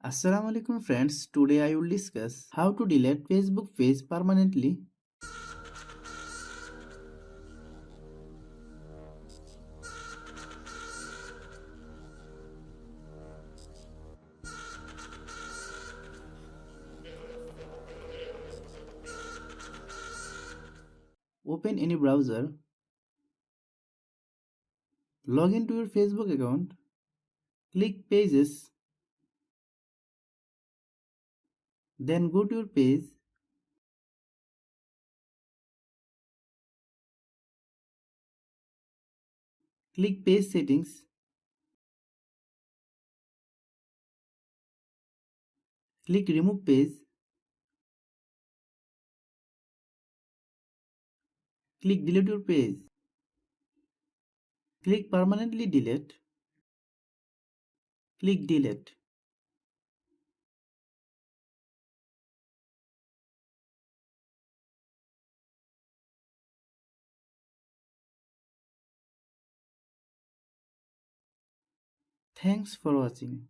Assalamu alaikum friends, today I will discuss how to delete Facebook page permanently. Open any browser, log into your Facebook account, click pages, then go to your page, click page settings, click remove page, click delete your page, click permanently delete, click delete. Thanks for watching.